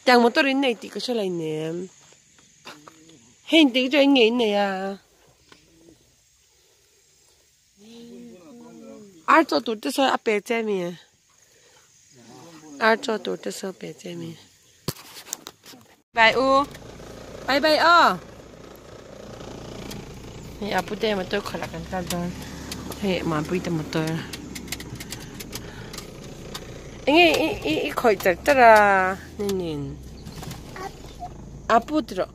Chẳng một tôi này thì có sao lại nè. Hình tí cho anh nghĩ này à. Ai cho tụi tôi sao áp bè chơi mì. Ai cho tụi tôi sao bè chơi mì. Bye u. Bye bye ơ. Thì áp bút đây mà tôi khỏi là cần cao đó. Thì mà bút đây mà tôi. Anh ấy khỏi chắc ra. Nên. Áp bút rồi.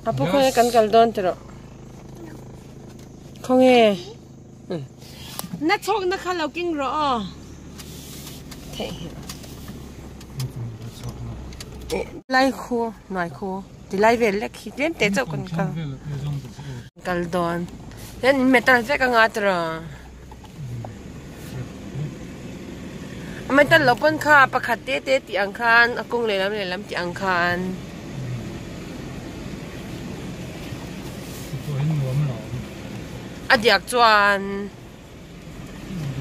Áp bút không cần cao đó rồi. Không nghe. Nó chọc nó khá lâu kinh rõ. Thế. Lai khô, nói khô. Thì lai về là khi đến tế cho con cao. Cao đòn. Nên mẹ ta sẽ có ngã rồi. Mẹ ta lộp con khá, bà khá tế tế tí ăn khăn. À cũng lấy lắm tí ăn khăn. À điạc choan.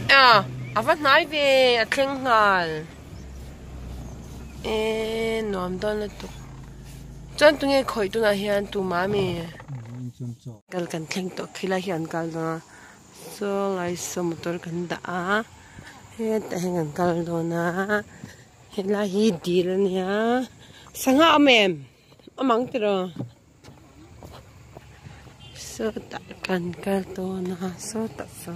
À phát nói về khen ngալ. Ê, nóm đó là tụ. Chân tụi nghe khỏi tụi nào hiện tụi má mẹ. Gal cần khen tụ khi là hiện gal đó. So lại so một tổ cần đã. Hết tại gần gal đó na. Hết là hi đi rồi nha. Sang hạ em. Mang từ rồi. So tại cần gal đó na. So tại sao.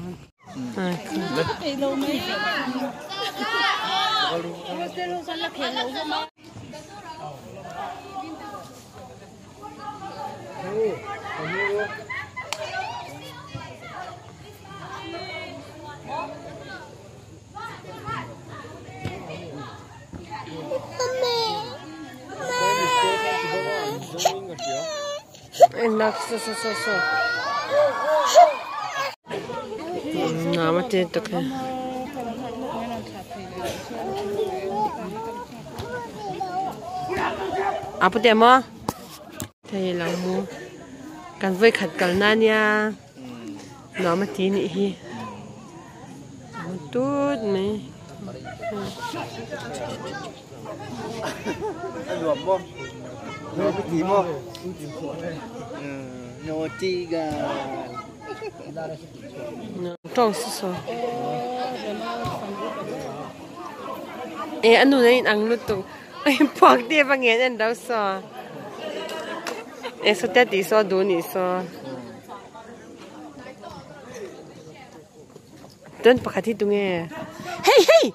Enak so. Nah, mati tu kan. Apa dia mo? Thầy lòng mua. Cần với khát cần na nha. Nó mati ni hi. Một chút này. Luộc không? Nó cái gì không? Nó chi gà. Trông sơ. Ê, anh nuôi ăn luôn tụ. Ê, bọc đi bằng nghe anh đâu sơ. Ê, số tết đi sơ đủ nị sơ. Tên bạc hạt tụ nghe. Hey!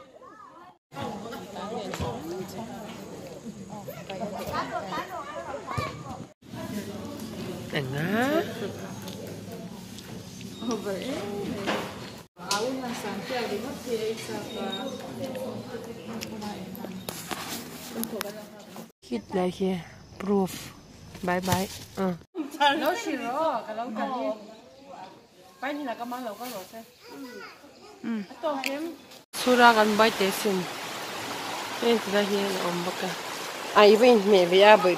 Anh á. Hit lại kia, proof. Bye. Nó xì rồi, cái lâu cái gì? Bye thì là cái món lâu cái rồi xem. Tôi kiếm. Sura kan bye tesin. Ini sudah hier om baka. Ai vin me via boy.